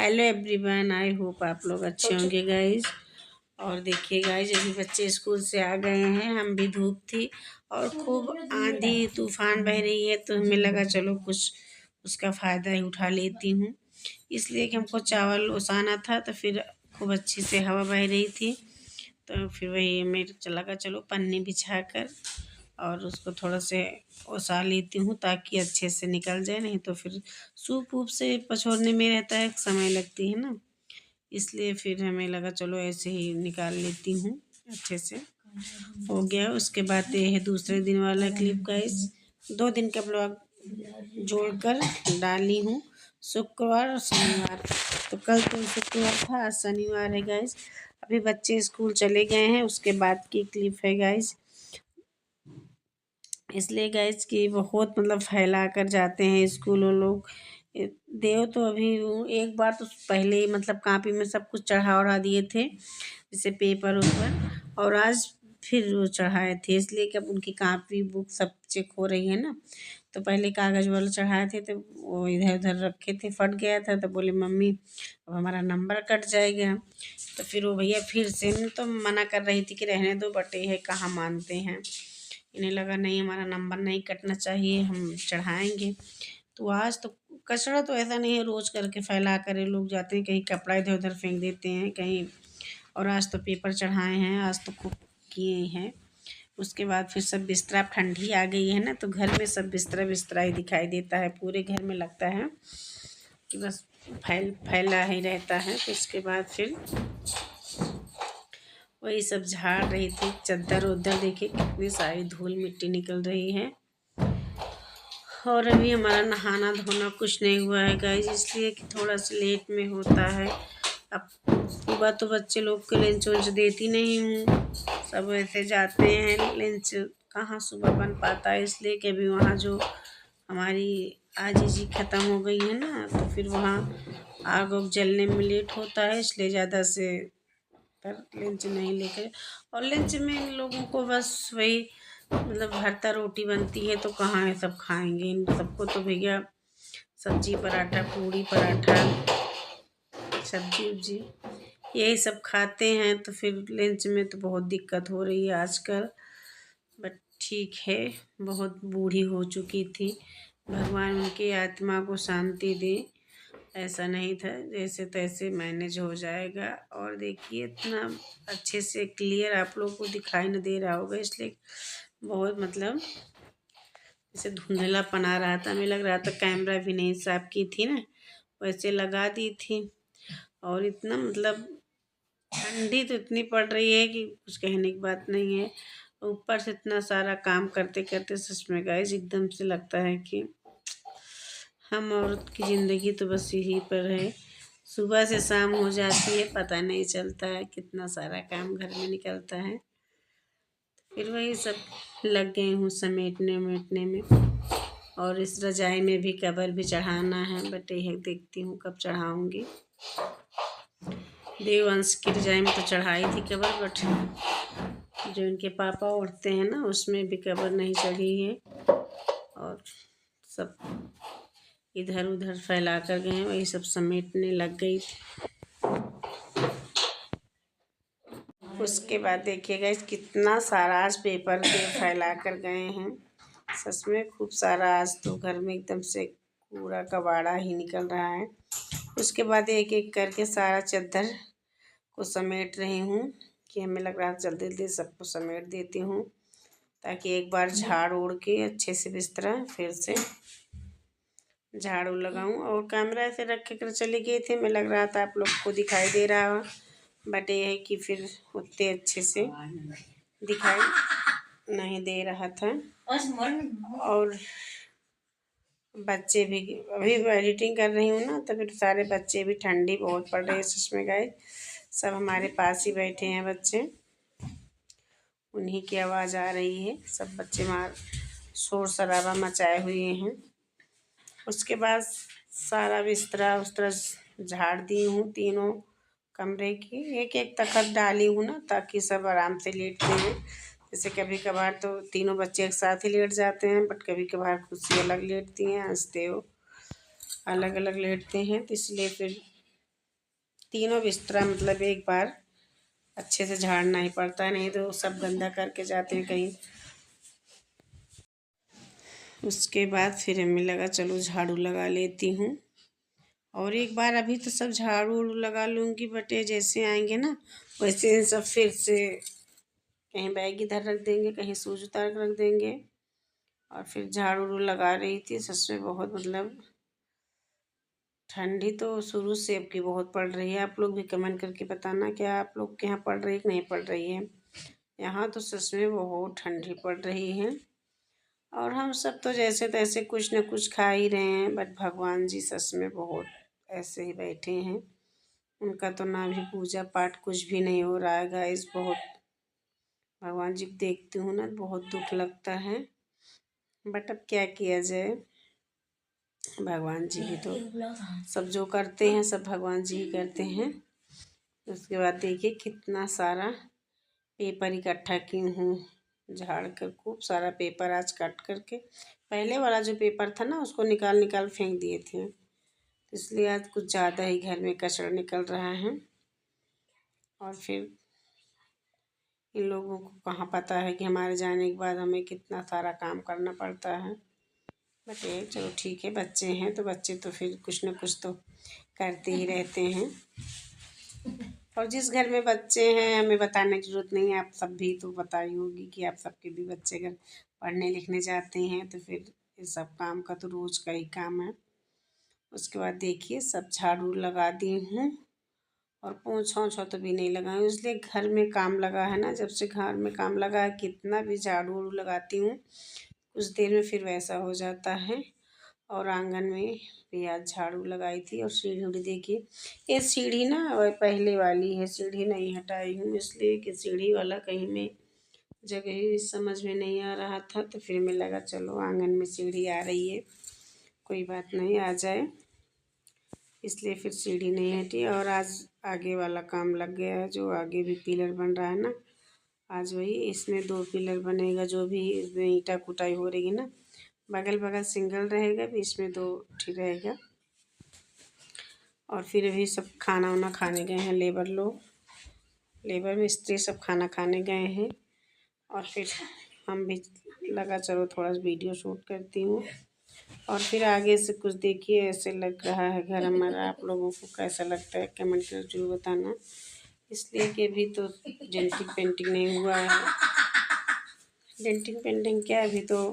Hello everyone, I hope आप लोग अच्छे होंगे गाइज। और देखिए गाइज, अभी बच्चे स्कूल से आ गए हैं। हम भी धूप थी और खूब आंधी तूफान बह रही है, तो हमें लगा चलो कुछ उसका फ़ायदा ही उठा लेती हूँ। इसलिए कि हमको चावल ओसाना था, तो फिर खूब अच्छी से हवा बह रही थी, तो फिर वही मेरे लगा चलो पन्नी बिछा कर और उसको थोड़ा से ओसा लेती हूँ ताकि अच्छे से निकल जाए। नहीं तो फिर सूप वूप से पछोड़ने में रहता है, समय लगती है ना, इसलिए फिर हमें लगा चलो ऐसे ही निकाल लेती हूँ। अच्छे से हो गया। उसके बाद ये है दूसरे दिन वाला क्लिप गाइस। 2 दिन का ब्लॉग जोड़कर डाली हूँ, शुक्रवार और शनिवार। तो कल तो शुक्रवार था, आज शनिवार है गाइस। अभी बच्चे स्कूल चले गए हैं, उसके बाद की क्लिप है गाइस। इसलिए गाइस कि बहुत मतलब फैला कर जाते हैं स्कूल वो लोग। देव तो अभी एक बार तो पहले ही मतलब कॉपी में सब कुछ चढ़ा उढ़ा दिए थे, जैसे पेपर ऊपर, और आज फिर वो चढ़ाए थे। इसलिए कि अब उनकी कॉपी बुक सब चेक हो रही है ना, तो पहले कागज़ वाला चढ़ाए थे तो वो इधर उधर रखे थे, फट गया था, तो बोले मम्मी अब हमारा नंबर कट जाएगा। तो फिर वो भैया फिर से तो मना कर रही थी कि रहने दो, बट ये कहाँ मानते हैं। इन्हें लगा नहीं हमारा नंबर नहीं कटना चाहिए, हम चढ़ाएंगे। तो आज तो कचरा तो ऐसा नहीं है रोज करके फैला कर ये लोग जाते हैं, कहीं कपड़ा इधर उधर फेंक देते हैं कहीं, और आज तो पेपर चढ़ाए हैं, आज तो खूब किए हैं। उसके बाद फिर सब बिस्तरा, ठंडी आ गई है ना, तो घर में सब बिस्तरा बिस्तरा ही दिखाई देता है, पूरे घर में लगता है कि बस फैला ही रहता है। तो उसके बाद फिर वही सब झाड़ रही थी, चद्दर उद्दर देखिए कितनी सारी धूल मिट्टी निकल रही है। और अभी हमारा नहाना धोना कुछ नहीं हुआ है गाइस, इसलिए कि थोड़ा सा लेट में होता है। अब सुबह तो बच्चे लोग को लंच वंच देती नहीं हूँ, सब ऐसे जाते हैं, लंच कहाँ सुबह बन पाता है। इसलिए कि अभी वहाँ जो हमारी आजी जी ख़त्म हो गई है ना, तो फिर वहाँ आग उग जलने में लेट होता है, इसलिए ज़्यादा से पर लंच नहीं लेकर। और लंच में इन लोगों को बस वही मतलब भरता रोटी बनती है, तो कहाँ है सब खाएंगे। इन सबको तो भैया सब्जी पराठा, पूड़ी पराठा, सब्जी उब्जी यही सब खाते हैं। तो फिर लंच में तो बहुत दिक्कत हो रही है आजकल, बट ठीक है, बहुत बूढ़ी हो चुकी थी, भगवान उनकी आत्मा को शांति दे। ऐसा नहीं था, जैसे तैसे मैनेज हो जाएगा। और देखिए इतना अच्छे से क्लियर आप लोगों को दिखाई न दे रहा होगा, इसलिए बहुत मतलब जैसे धुंधलापन आ रहा था, हमें लग रहा था कैमरा भी नहीं साफ की थी ना, वैसे लगा दी थी। और इतना मतलब ठंडी तो इतनी पड़ रही है कि कुछ कहने की बात नहीं है। ऊपर से इतना सारा काम करते करते सच में गाइस एकदम से लगता है कि हम औरत की ज़िंदगी तो बस यही पर है, सुबह से शाम हो जाती है, पता नहीं चलता है, कितना सारा काम घर में निकलता है। फिर वही सब लग गई हूँ समेटने उमेटने में। और इस रज़ाई में भी कवर भी चढ़ाना है, बट यह देखती हूँ कब चढ़ाऊँगी। देववंश की रज़ाई में तो चढ़ाई थी कवर, बट जो इनके पापा उठते हैं ना, उसमें भी कवर नहीं चढ़ी है। और सब इधर उधर फैला कर गए, वही सब समेटने लग गई थी। उसके बाद देखिएगा कितना सारा आज पेपर के फैला कर गए हैं, सच में खूब सारा। आज तो घर में एकदम से पूरा कबाड़ा ही निकल रहा है। उसके बाद एक एक करके सारा चद्दर को समेट रही हूँ, कि हमें लग रहा है जल्दी जल्दी सबको समेट देती हूँ, ताकि एक बार झाड़ उड़ के अच्छे से बिस्तरा फिर से झाड़ू लगाऊं। और कैमरा ऐसे रख कर चली गई थी, मैं लग रहा था आप लोग को दिखाई दे रहा हो, बट ये है कि फिर उतने अच्छे से दिखाई नहीं दे रहा था। और बच्चे भी अभी एडिटिंग कर रही हूँ ना, तो फिर सारे बच्चे भी, ठंडी बहुत पड़ रही है सच में गाइस। सब हमारे पास ही बैठे हैं बच्चे, उन्हीं की आवाज़ आ रही है, सब बच्चे मार शोर शराबा मचाए हुए हैं। उसके बाद सारा बिस्तरा उस्तरा झाड़ दी हूँ, तीनों कमरे की एक एक तखत डाली हूँ ना, ताकि सब आराम से लेटते हैं। जैसे कभी कभार तो तीनों बच्चे एक साथ ही लेट जाते हैं, बट कभी कभार खुशी अलग लेटती हैं, हंसते हो अलग अलग लेटते हैं, तो इसलिए फिर तीनों बिस्तरा मतलब एक बार अच्छे से झाड़ना ही पड़ता है, नहीं तो सब गंदा करके जाते हैं कहीं। उसके बाद फिर हमें लगा चलो झाड़ू लगा लेती हूँ। और एक बार अभी तो सब झाड़ू उड़ू लगा लूँगी, बट ये जैसे आएंगे ना वैसे सब फिर से कहीं बैग इधर रख देंगे, कहीं शूज उतार कर रख देंगे। और फिर झाड़ू उड़ू लगा रही थी। सच में बहुत मतलब ठंडी तो शुरू से अब की बहुत पड़ रही है। आप लोग भी कमेंट करके बताना क्या आप लोग के यहाँ पड़ रही है कि नहीं पड़ रही है। यहाँ तो सच में बहुत ठंडी पड़ रही है। और हम सब तो जैसे तैसे कुछ न कुछ खा ही रहे हैं, बट भगवान जी सच में बहुत ऐसे ही बैठे हैं। उनका तो ना भी पूजा पाठ कुछ भी नहीं हो रहा है गाइस। बहुत भगवान जी को देखती हूँ ना बहुत दुख लगता है, बट अब क्या किया जाए। भगवान जी भी तो सब जो करते हैं सब भगवान जी ही करते हैं। उसके बाद देखिए कितना सारा पेपर इकट्ठा की हूँ झाड़ कर। खूब सारा पेपर आज काट करके, पहले वाला जो पेपर था ना उसको निकाल निकाल फेंक दिए थे, इसलिए आज कुछ ज़्यादा ही घर में कचरा निकल रहा है। और फिर इन लोगों को कहाँ पता है कि हमारे जाने के बाद हमें कितना सारा काम करना पड़ता है। बट ये चलो ठीक है, बच्चे हैं तो बच्चे तो फिर कुछ न कुछ तो करते ही रहते हैं। और जिस घर में बच्चे हैं हमें बताने की ज़रूरत नहीं है, आप सब भी तो बताई होगी कि आप सबके भी बच्चे अगर पढ़ने लिखने जाते हैं तो फिर इस सब काम का तो रोज़ का ही काम है। उसके बाद देखिए सब झाड़ू लगा दी हूँ और पोंछा ओछा तो भी नहीं लगाई, इसलिए घर में काम लगा है ना। जब से घर में काम लगा है कितना भी झाड़ू उड़ू लगाती हूँ कुछ देर में फिर वैसा हो जाता है। और आंगन में भी आज झाड़ू लगाई थी। और सीढ़ी उड़ी देखिए, ये सीढ़ी ना पहले वाली है, सीढ़ी नहीं हटाई हूँ इसलिए कि सीढ़ी वाला कहीं में जगह ही समझ में नहीं आ रहा था, तो फिर मैं लगा चलो आंगन में सीढ़ी आ रही है कोई बात नहीं आ जाए, इसलिए फिर सीढ़ी नहीं हटी। और आज आगे वाला काम लग गया है, जो आगे भी पिलर बन रहा है ना, आज वही इसमें 2 पिलर बनेगा। जो भी इसमें ईंटा कुटाई हो रही है ना, बगल बगल सिंगल रहेगा, बीच में 2 ठीक रहेगा। और फिर अभी सब खाना वाना खाने गए हैं लेबर लोग, लेबर मिस्त्री सब खाना खाने गए हैं। और फिर हम भी लगा चलो थोड़ा सा वीडियो शूट करती हूँ। और फिर आगे से कुछ देखिए ऐसे लग रहा है घर हमारा। आप लोगों को कैसा लगता है कमेंट कर जरूर बताना, इसलिए कि अभी तो डेंटिंग पेंटिंग नहीं हुआ है। डेंटिंग पेंटिंग क्या, अभी तो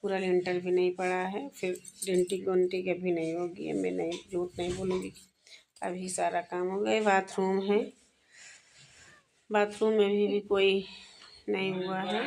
पूरा लिंटर भी नहीं पड़ा है, फिर डेंटिंग वेंटिंग अभी नहीं होगी। मैं नहीं झूठ नहीं बोलूँगी, अभी सारा काम हो गया। बाथरूम है, बाथरूम में भी कोई नहीं हुआ है।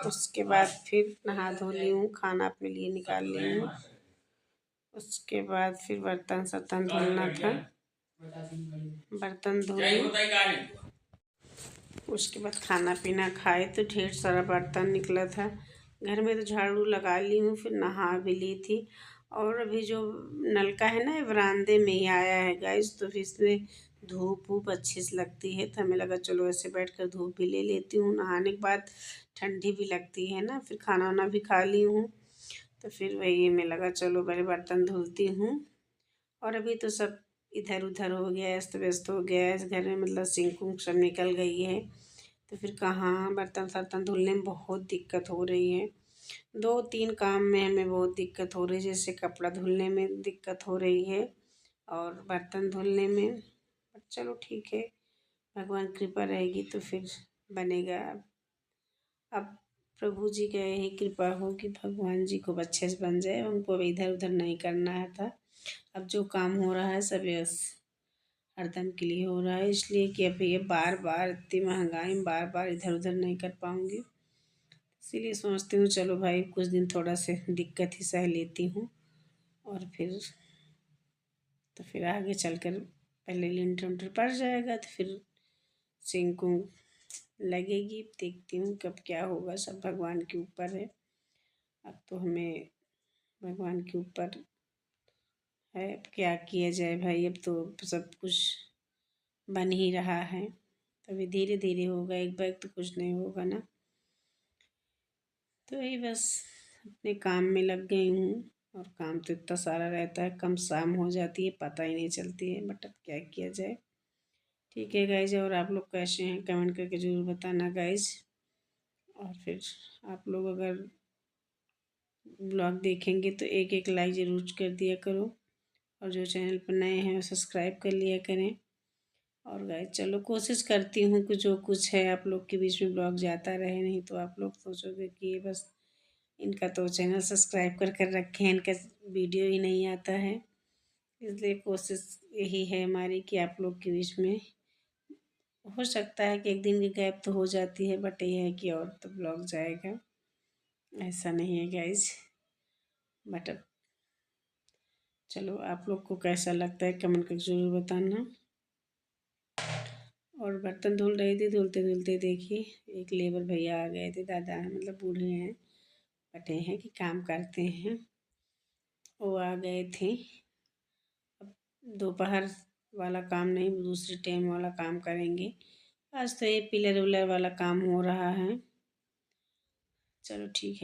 उसके बाद फिर नहा धो ली हूँ, खाना अपने लिए निकाल ली हूँ। उसके बाद फिर बर्तन सर्तन धुलना था, बर्तन धुली। उसके बाद खाना पीना खाए तो ढेर सारा बर्तन निकला था। घर में तो झाड़ू लगा ली हूँ, फिर नहा भी ली थी। और अभी जो नलका है ना बरामदे में ही आया है गाइस, तो फिर इसमें धूप वूप अच्छी से लगती है, तो हमें लगा चलो ऐसे बैठकर धूप भी ले लेती हूँ। नहाने के बाद ठंडी भी लगती है ना, फिर खाना वाना भी खा ली हूँ, तो फिर वही हमें लगा चलो पहले बर्तन धुलती हूँ। और अभी तो सब इधर उधर हो गया है, अस्त व्यस्त हो गया है इस घर में, मतलब सिंक उंक सब निकल गई है, तो फिर कहाँ बर्तन सर्तन धुलने में बहुत दिक्कत हो रही है। 2-3 काम में हमें बहुत दिक्कत हो रही है, जैसे कपड़ा धुलने में दिक्कत हो रही है और बर्तन धुलने में। चलो ठीक है, भगवान कृपा रहेगी तो फिर बनेगा। अब प्रभु जी का यही कृपा हो कि भगवान जी को अच्छे से बन जाए, उनको अब इधर उधर नहीं करना है था। अब जो काम हो रहा है सब यस हरदम के लिए हो रहा है, इसलिए कि अब ये बार बार इतनी महंगाई में बार बार इधर उधर नहीं कर पाऊँगी, इसीलिए सोचती हूँ चलो भाई कुछ दिन थोड़ा से दिक्कत ही सह लेती हूँ। और फिर आगे चलकर पहले लिंटर उंटर पड़ जाएगा तो फिर सिंक लगेगी। देखती हूँ कब क्या होगा, सब भगवान के ऊपर है। अब तो हमें भगवान के ऊपर है, अब क्या किया जाए भाई, अब तो सब कुछ बन ही रहा है, तभी धीरे धीरे होगा, एक बार तो कुछ नहीं होगा ना। तो यही बस अपने काम में लग गई हूँ और काम तो इतना सारा रहता है, कम शाम हो जाती है पता ही नहीं चलती है, बट अब क्या किया जाए। ठीक है गाइज, और आप लोग कैसे हैं कमेंट करके ज़रूर बताना गाइज। और फिर आप लोग अगर ब्लॉग देखेंगे तो एक एक लाइक ज़रूर कर दिया करो, और जो चैनल पर नए हैं वो सब्सक्राइब कर लिया करें। और गाइज चलो कोशिश करती हूँ कि जो कुछ है आप लोग के बीच में ब्लॉग जाता रहे, नहीं तो आप लोग सोचोगे कि ये बस इनका तो चैनल सब्सक्राइब कर कर रखे हैं, इनका वीडियो ही नहीं आता है। इसलिए कोशिश यही है हमारी कि आप लोग के बीच में हो सकता है कि एक दिन की गैप तो हो जाती है, बट ये है कि और तो ब्लॉग जाएगा, ऐसा नहीं है गाइज। बट अब चलो आप लोग को कैसा लगता है कमेंट करके ज़रूर बताना। और बर्तन धुल रही थी, धुलते धुलते देखिए एक लेबर भैया आ गए थे, दादा मतलब बूढ़े हैं, बटे हैं कि काम करते हैं, वो आ गए थे। अब दोपहर वाला काम नहीं, दूसरे टाइम वाला काम करेंगे। आज तो ये पिलर उलर वाला काम हो रहा है। चलो ठीक है।